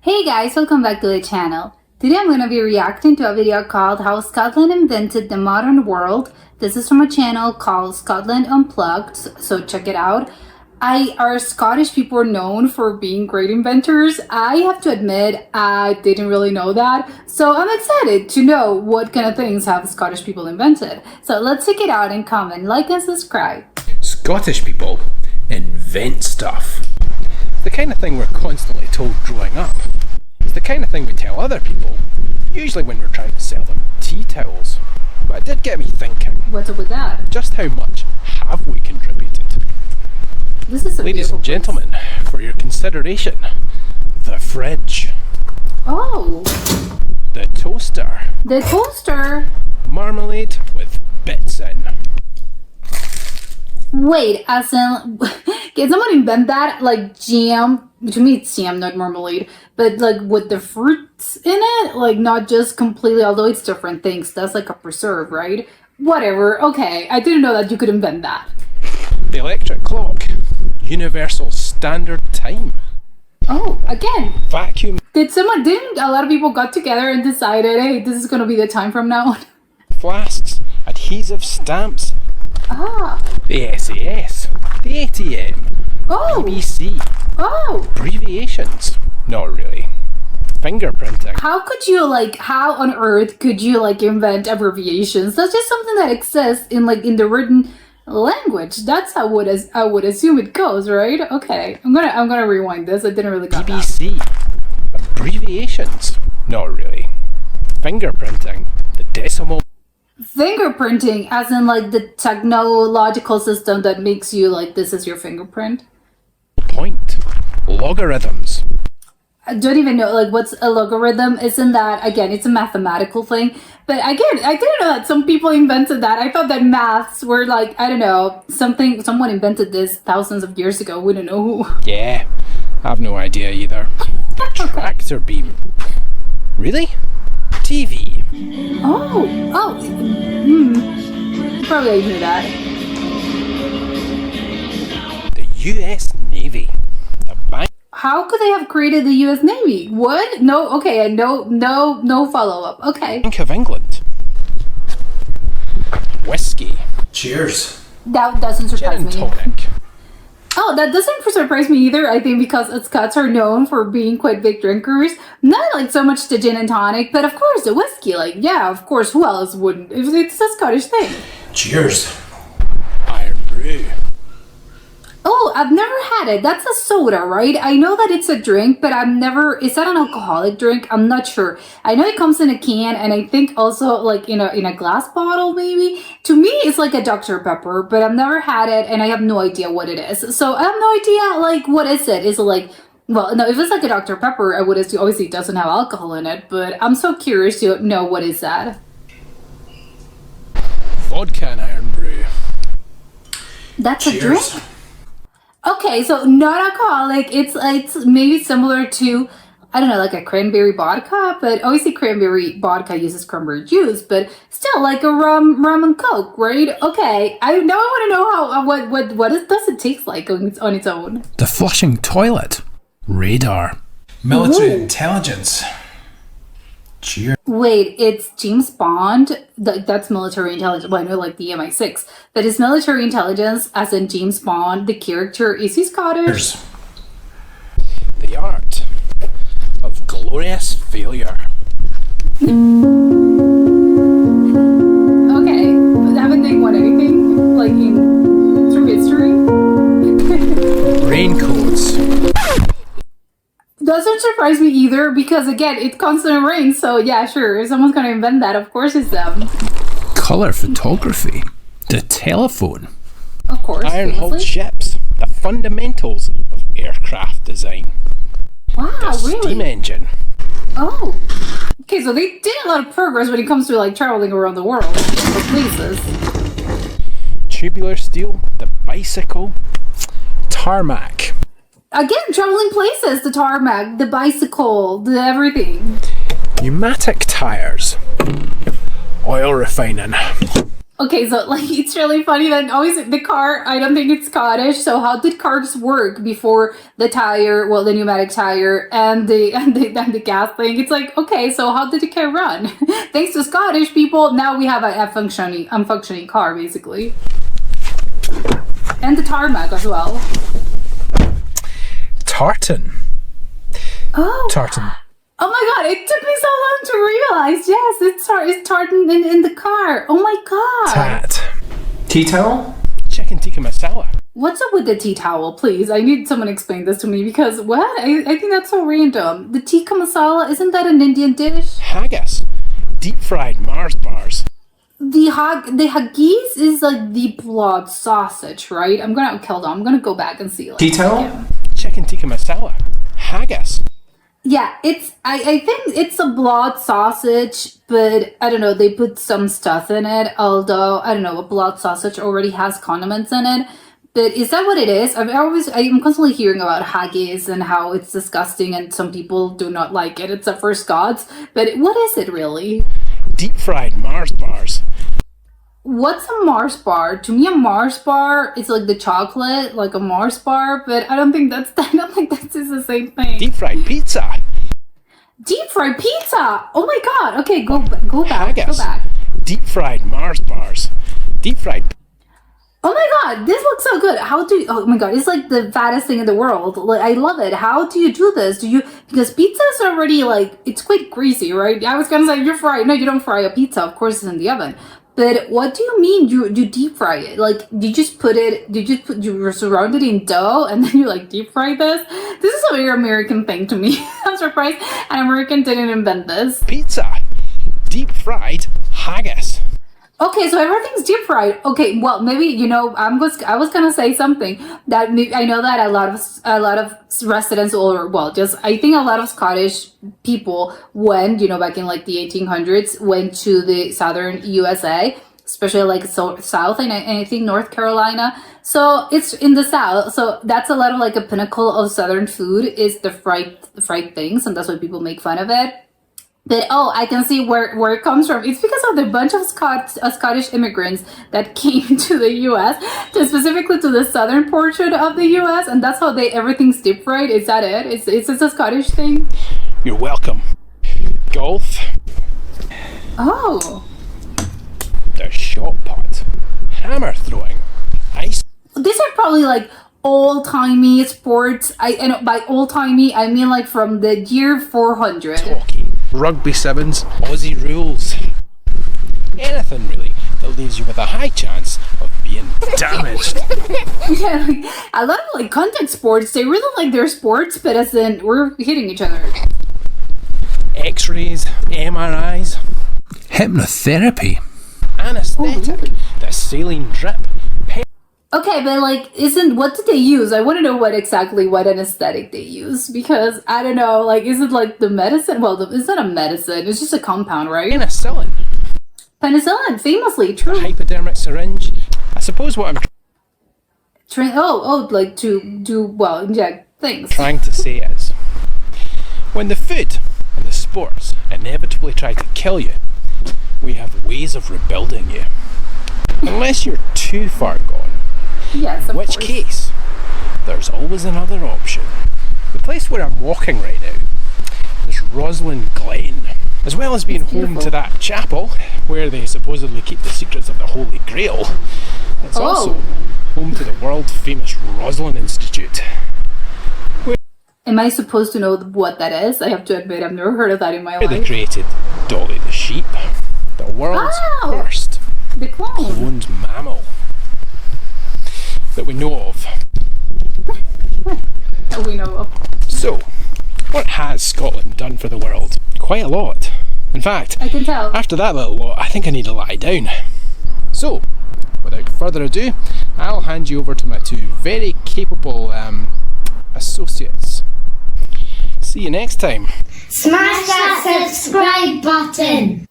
Hey guys, welcome back to the channel. Today I'm going to be reacting to a video called How Scotland Invented the Modern World. This is from a channel called Scotland Unplugged, so check it out. Our Scottish people are known for being great inventors. I have to admit, I didn't really know that. So I'm excited to know what kind of things have Scottish people invented. So let's check it out and comment, like and subscribe. Scottish people invent stuff. The kind of thing we're constantly told growing up. It's the kind of thing we tell other people, usually when we're trying to sell them tea towels. But it did get me thinking. What's up with that? Just how much have we contributed? This is a Ladies and gentlemen, for your consideration, the fridge. Oh! The toaster. The toaster? Marmalade with bits in. Wait, as in, can someone invent that? Like jam? To me it's jam, not marmalade. But like with the fruits in it? Like not just completely, although it's different things. That's like a preserve, right? Whatever, okay. I didn't know that you could invent that. The electric clock. Universal standard time. Oh, again. Vacuum. Didn't a lot of people got together and decided, hey, this is gonna be the time from now on? Flasks. Adhesive stamps. Ah. The SAS. The ATM. Oh. BBC. Oh. Abbreviations. Not really. Fingerprinting. How on earth could you invent abbreviations? That's just something that exists in the written language. That's how I would assume it goes, right? Okay. I'm gonna rewind this. I didn't really get that. BBC. Abbreviations. Not really. Fingerprinting. The decimal. Fingerprinting, as in the technological system that makes you this is your fingerprint. Point. Logarithms. I don't even know what's a logarithm. Isn't that, again, it's a mathematical thing. But again, I didn't know that some people invented that. I thought that maths were I don't know, someone invented this thousands of years ago. We don't know who. Yeah, I have no idea either. The tractor beam. Really? TV. Probably I knew that. The US Navy. The bank. How could they have created the US Navy? What? No, okay, no follow-up. Okay. Bank of England. Whiskey. Cheers. That doesn't Gin surprise and me. tonic. Oh, that doesn't surprise me either. I think because Scots are known for being quite big drinkers. Not so much the gin and tonic, but of course the whiskey. Yeah, of course, who else wouldn't? It's a Scottish thing. Cheers. Iron brew. Oh, I've never had it. That's a soda, right? I know that it's a drink, but I've never... Is that an alcoholic drink? I'm not sure. I know it comes in a can, and I think also in a glass bottle, maybe. To me, it's like a Dr. Pepper, but I've never had it, and I have no idea what it is. So I have no idea, what is it? Is it well, no, if it's a Dr. Pepper, I would assume, obviously it doesn't have alcohol in it, but I'm so curious to know what is that. Vodka and iron brew. That's Cheers. a drink? Okay, so not alcoholic. It's maybe similar to, I don't know, a cranberry vodka, but obviously cranberry vodka uses cranberry juice, but still a rum and coke, right? Okay, I want to know what does it taste like on its own. The flushing toilet. Radar. Military Ooh. intelligence. Cheers. Wait, it's James Bond? That's military intelligence. Well, I know the MI6, but is military intelligence, as in James Bond, the character, is he Scottish? Cheers. The art of glorious failure. Okay, but haven't they won anything through history? Raincoats. Doesn't surprise me either, because again, it constantly rains, so yeah, sure, if someone's gonna invent that, of course it's them. Colour photography. The telephone. Of course, Iron-hulled famously. ships. The fundamentals of aircraft design. Wow, The steam really? engine. Oh. Okay, so they did a lot of progress when it comes to traveling around the world, or places. Tubular steel. The bicycle. Tarmac. Again, traveling places, the tarmac, the bicycle, the everything. Pneumatic tyres. Oil refining. Okay, so like it's really funny that always the car, I don't think it's Scottish. So how did cars work before the tire, well, the pneumatic tire and the gas thing? It's like, okay, so how did the car run? Thanks to Scottish people, now we have a functioning car basically. And the tarmac as well. Tartan. Oh. Tartan. Oh my god, it took me so long to realize. Yes, it's tartan in the car. Oh my god. Tat. Tea towel? Chicken tikka masala. What's up with the tea towel, please? I need someone to explain this to me because what? I think that's so random. The tikka masala, isn't that an Indian dish? Haggis. Deep fried Mars bars. The haggis is like the blood sausage, right? I'm gonna go back and see. Like, Tea towel? yeah. Chicken tikka masala. Haggis. Yeah, I think it's a blood sausage, but I don't know, they put some stuff in it, although I don't know, a blood sausage already has condiments in it. But is that what it is? I'm constantly hearing about haggis and how it's disgusting and some people do not like it, except for Scots. But what is it really? Deep fried Mars bars. What's a Mars bar? To me, a Mars bar is like the chocolate, like a Mars bar, but I don't think that's the same thing. Deep fried pizza. Deep fried pizza. Oh my god. Okay, go back. Go Haggis. back. Deep fried Mars bars. Deep fried. Oh my god, this looks so good. Oh my god, it's like the fattest thing in the world. Like, I love it. How do you do this? Because pizza is already like, it's quite greasy, right? I was gonna say you fry. No, you don't fry a pizza. Of course, it's in the oven. But what do you mean you deep fry it? Like, you surround it in dough and then you like deep fry this? This is a very American thing to me. I'm surprised an American didn't invent this. Pizza. Deep fried haggis. Okay, so everything's deep fried. Okay, well, maybe I was gonna say something that I know that a lot of residents, or well, just I think a lot of Scottish people went, back in like the 1800s, went to the southern USA, especially like south and I think North Carolina. So it's in the south, so that's a lot of like a pinnacle of southern food is the fried things, and that's why people make fun of it. But I can see where it comes from. It's because of the bunch of Scottish immigrants that came to the U.S., specifically to the southern portion of the U.S., and that's how everything's deep fried. Is that it? It's a Scottish thing. You're welcome. Golf. Oh, The shot put. Hammer throwing. Ice. these are probably like old-timey sports. And by old-timey, I mean like from the year 400. Hockey. Rugby sevens. Aussie rules. Anything really that leaves you with a high chance of being damaged. Yeah, like, a lot of like contact sports, they really like their sports, but as in we're hitting each other. X-rays. MRIs. Hypnotherapy. Anesthetic. The saline drip. Okay, but like, what did they use? I want to know what anesthetic they use, because I don't know, like, is it like the medicine? Well, it's not a medicine, it's just a compound, right? Penicillin. Penicillin, famously, true. Hypodermic syringe. I suppose what I'm Like to do, well, inject things. trying to say is, when the food and the sports inevitably try to kill you, we have ways of rebuilding you. Unless you're too far gone. Yes, In of which course. case, there's always another option. The place where I'm walking right now is Roslin Glen, as well as being It's home beautiful. to that chapel where they supposedly keep the secrets of the Holy Grail. It's also home to the world famous Roslin Institute. Am I supposed to know what that is? I have to admit, I've never heard of that in my Where they life. created Dolly the sheep, the world's Wow. first The clone. cloned mammal that we know of. That we know of. So, what has Scotland done for the world? Quite a lot. In fact, I can tell. after that little lot, I think I need to lie down. So, without further ado, I'll hand you over to my two very capable associates. See you next time. Smash that subscribe button.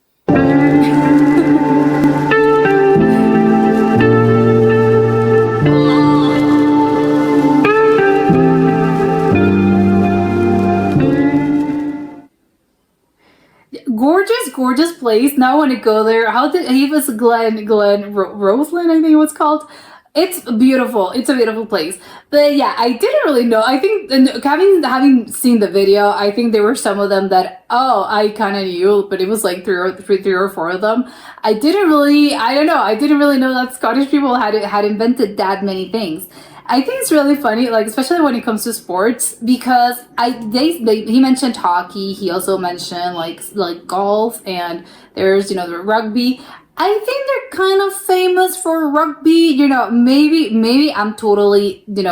gorgeous place. Now I want to go there. How did he was Roseland, I think it was called. It's beautiful. It's a beautiful place. But yeah, I didn't really know. I think having seen the video, I think there were some of them that I kind of knew, but it was like three or four of them. I didn't really know that Scottish people had invented that many things. I think it's really funny, like especially when it comes to sports, because he mentioned hockey. He also mentioned like golf, and there's the rugby. I think they're kind of famous for rugby. Maybe I'm totally maybe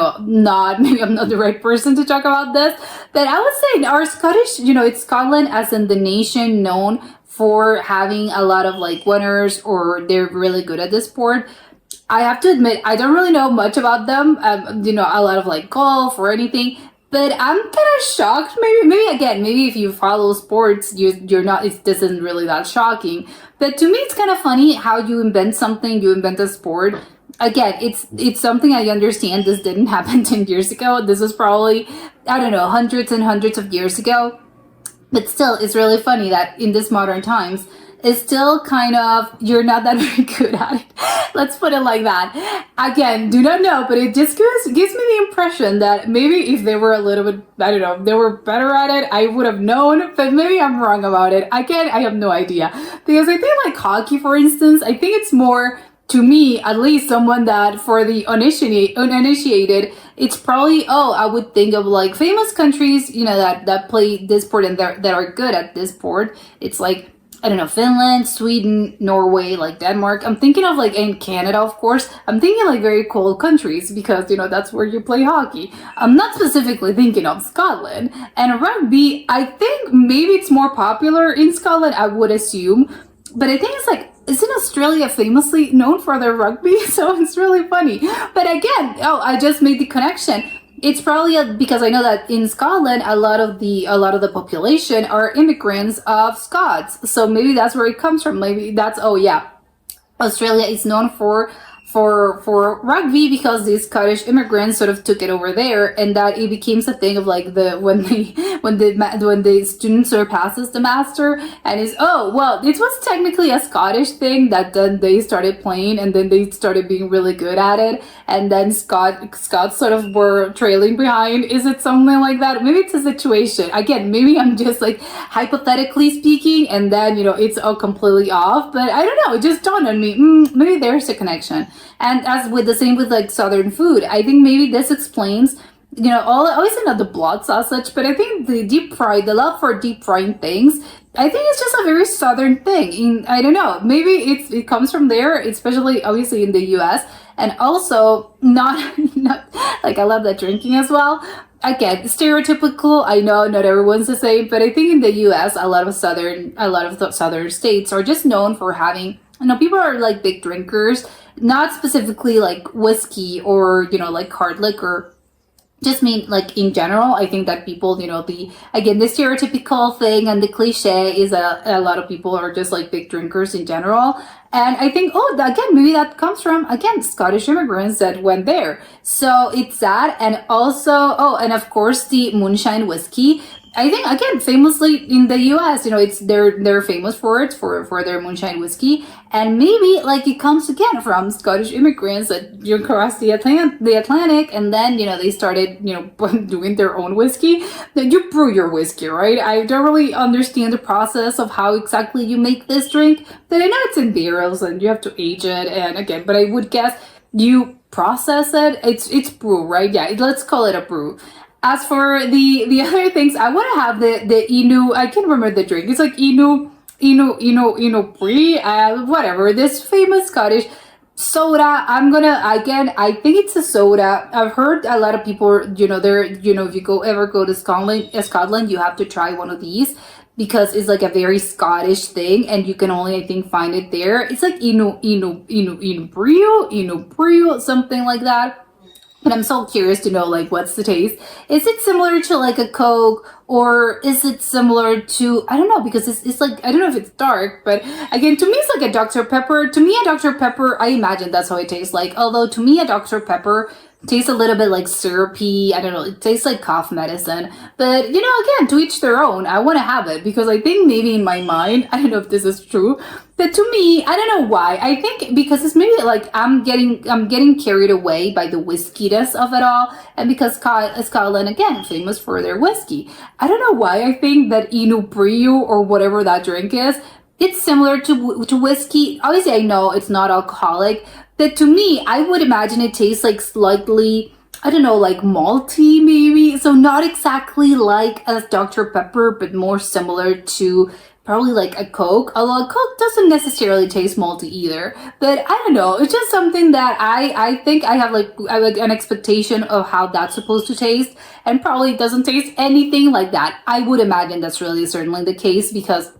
I'm not the right person to talk about this, but I would say our Scottish, it's Scotland as in the nation known for having a lot of like winners, or they're really good at this sport. I have to admit, I don't really know much about them, a lot of like golf or anything, but I'm kind of shocked. Maybe if you follow sports, you're not, this isn't really that shocking. But to me, it's kind of funny how you invent something, you invent a sport. Again, it's something I understand. This didn't happen 10 years ago. This was probably, I don't know, hundreds and hundreds of years ago. But still, it's really funny that in this modern times, it's still kind of, you're not that very good at it. Let's put it like that. Again, do not know, but it just gives me the impression that maybe if they were a little bit, I don't know, they were better at it, I would have known, but maybe I'm wrong about it. Again, I have no idea. Because I think like hockey, for instance, I think it's more, to me, at least someone that for the uninitiated, it's probably, I would think of like famous countries, that play this sport and that are good at this sport. It's like, I don't know, Finland, Sweden, Norway, like Denmark. I'm thinking of like, in Canada, of course. I'm thinking like very cold countries because, that's where you play hockey. I'm not specifically thinking of Scotland. And rugby, I think maybe it's more popular in Scotland, I would assume. But I think it's like, isn't Australia famously known for their rugby? So it's really funny. But again, I just made the connection. It's probably because I know that in Scotland, a lot of the population are immigrants of Scots. So maybe that's where it comes from. Maybe that's, Australia is known for rugby because these Scottish immigrants sort of took it over there, and that it became a thing of like when the student surpasses the master, and it was technically a Scottish thing that then they started playing, and then they started being really good at it, and then Scots sort of were trailing behind. Is it something like that? Maybe it's a situation. Again, maybe I'm just like hypothetically speaking, and then it's all completely off. But I don't know. It just dawned on me. Maybe there's a connection. And as with the same with like Southern food, I think maybe this explains, obviously not the blood sausage, but I think the love for deep frying things, I think it's just a very Southern thing. I don't know, maybe it comes from there, especially obviously in the US, and also not like I love that drinking as well. Again, stereotypical, I know not everyone's the same, but I think in the US, a lot of the southern states are just known for having, people are like big drinkers, not specifically like whiskey or, like hard liquor. Just mean like in general, I think that people, the stereotypical thing and the cliche is that a lot of people are just like big drinkers in general. And I think, again, maybe that comes from, again, Scottish immigrants that went there. So it's that. And also, and of course, the moonshine whiskey. I think, again, famously in the US, they're famous for it, for their moonshine whiskey. And maybe like it comes again from Scottish immigrants that across the Atlantic, and then, they started, doing their own whiskey. Then you brew your whiskey, right? I don't really understand the process of how exactly you make this drink, but I know it's in barrels and you have to age it. And again, but I would guess you process it. It's brew, right? Yeah, let's call it a brew. As for the other things, I want to have the Inu. I can't remember the drink. It's like Inu Brie, whatever. This famous Scottish soda. I think it's a soda. I've heard a lot of people, if you ever go to Scotland, you have to try one of these because it's like a very Scottish thing, and you can only, I think, find it there. It's like Inu Brie, something like that. But I'm so curious to know, like, what's the taste? Is it similar to, like, a Coke? Or is it similar to, I don't know, because it's like, I don't know if it's dark. But, again, to me, it's like a Dr. Pepper. To me, a Dr. Pepper, I imagine that's how it tastes like. Although, to me, a Dr. Pepper tastes a little bit like syrupy. I don't know. It tastes like cough medicine. But, again, to each their own. I want to have it because I think maybe in my mind, I don't know if this is true, but to me, I don't know why. I think because it's maybe like I'm getting carried away by the whiskyness of it all. And because Scotland, again, famous for their whiskey. I don't know why I think that Inu Brio or whatever that drink is, it's similar to whiskey. Obviously, I know it's not alcoholic, but to me, I would imagine it tastes like slightly, I don't know, like malty maybe. So not exactly like a Dr. Pepper, but more similar to probably like a Coke. Although a Coke doesn't necessarily taste malty either. But I don't know. It's just something that I think I have like an expectation of how that's supposed to taste. And probably doesn't taste anything like that. I would imagine that's really certainly the case because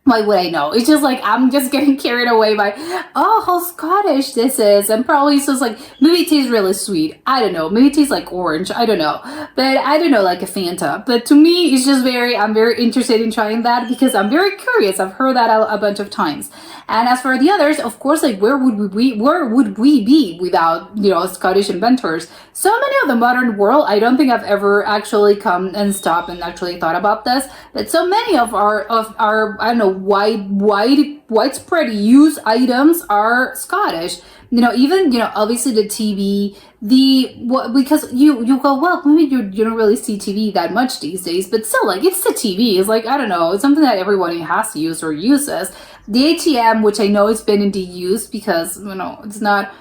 why would I know? It's just like, I'm just getting carried away by, oh, how Scottish this is. And probably it's just like, maybe it tastes really sweet. I don't know. Maybe it tastes like orange. I don't know. But I don't know, like a Fanta. But to me, it's just I'm very interested in trying that because I'm very curious. I've heard that a bunch of times. And as for the others, of course, like where would we be without, Scottish inventors? So many of the modern world, I don't think I've ever actually come and stopped and actually thought about this. But so many of our I don't know, widespread use items are Scottish. Even obviously the TV, because you go, well, maybe you don't really see TV that much these days, but still, like, it's the TV. It's like, I don't know, it's something that everyone has to use or uses. The ATM, which I know it's been in use because it's not.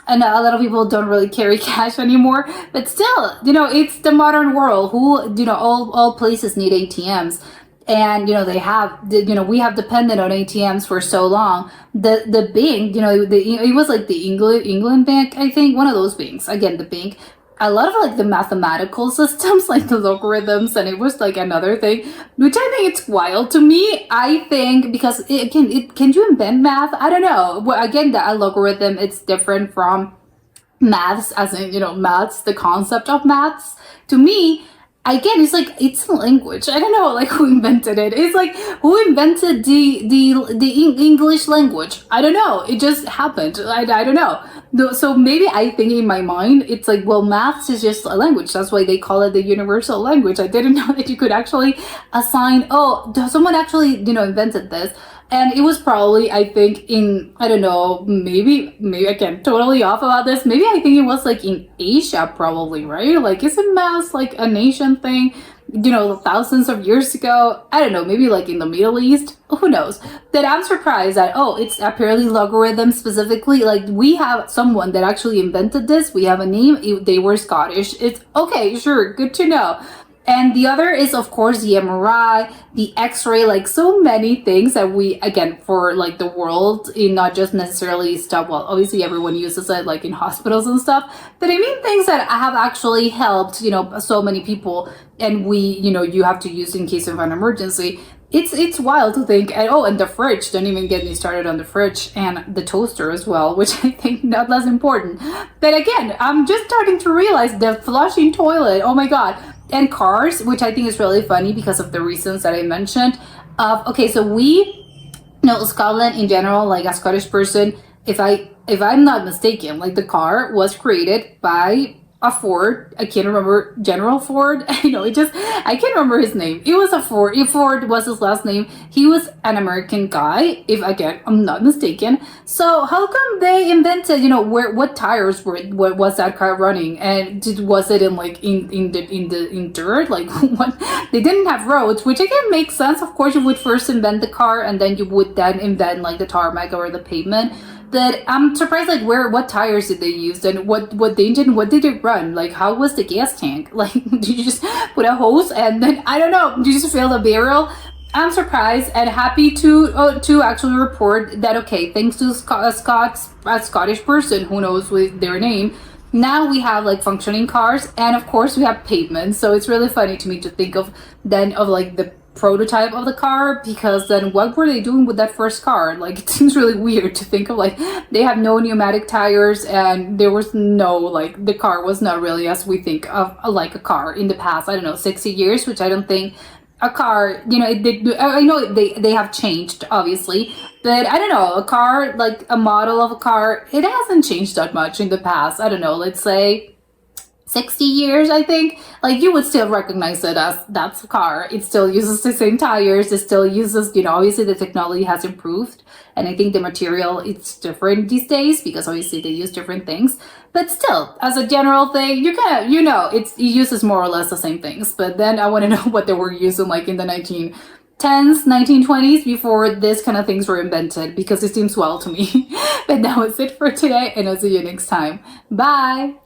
And a lot of people don't really carry cash anymore, but still, it's the modern world. All places need ATMs. And they have we have depended on ATMs for so long. The bank, it was like the England Bank, I think, one of those banks. Again, the bank. A lot of like the mathematical systems, like the logarithms, and it was like another thing, which I think it's wild to me. I think because can you invent math? I don't know. Well, again, the logarithm, it's different from maths, as in maths, the concept of maths. To me, again, it's like, it's a language. I don't know, like, who invented it. It's like, who invented the English language? I don't know. It just happened. I don't know. So maybe I think in my mind, it's like, well, maths is just a language. That's why they call it the universal language. I didn't know that you could actually assign, someone actually, invented this. And it was probably, I think, I don't know, maybe again, totally off about this. Maybe I think it was like in Asia, probably, right? Like, isn't math like an Asian thing, thousands of years ago? I don't know, maybe like in the Middle East, who knows? But I'm surprised that, it's apparently logarithm specifically. Like, we have someone that actually invented this. We have a name. They were Scottish. It's okay, sure, good to know. And the other is, of course, the MRI, the X-ray, like so many things that we, again, for like the world, in not just necessarily stuff, well, obviously everyone uses it like in hospitals and stuff, but I mean things that have actually helped, so many people, and you have to use in case of an emergency. It's wild to think, and the fridge, don't even get me started on the fridge, and the toaster as well, which I think not less important. But again, I'm just starting to realize the flushing toilet, oh my God. And cars, which I think is really funny because of the reasons that I mentioned. So Scotland in general, like a Scottish person, if I'm not mistaken, like the car was created by a Ford. I can't remember, General Ford. I can't remember his name. It was a Ford. If Ford was his last name, he was an American guy, if again I'm not mistaken. So how come they invented, what tires was that car running, and was it in like in dirt? Like, what? They didn't have roads, which again makes sense. Of course, you would first invent the car, and then you would then invent like the tarmac or the pavement. But I'm surprised, like, what tires did they use, and what the engine, what did it run? Like, how was the gas tank? Like, did you just put a hose and then, I don't know, did you just fill the barrel? I'm surprised and happy to actually report that, okay, thanks to a Scottish person who knows with their name, now we have like functioning cars, and of course we have pavements. So it's really funny to me to think of like the prototype of the car, because then what were they doing with that first car? Like, it seems really weird to think of, like, they have no pneumatic tires, and there was no, like, the car was not really as we think of like a car in the past, I don't know, 60 years, which I don't think a car, I know they have changed, obviously, but I don't know, a car, like a model of a car, it hasn't changed that much in the past. I don't know, let's say 60 years, I think, like you would still recognize it as that's a car. It still uses the same tires. It still uses, obviously the technology has improved. And I think the material, it's different these days because obviously they use different things. But still, as a general thing, you kind of, it uses more or less the same things. But then I want to know what they were using like in the 1910s, 1920s before this kind of things were invented because it seems well to me. But that was it for today and I'll see you next time. Bye!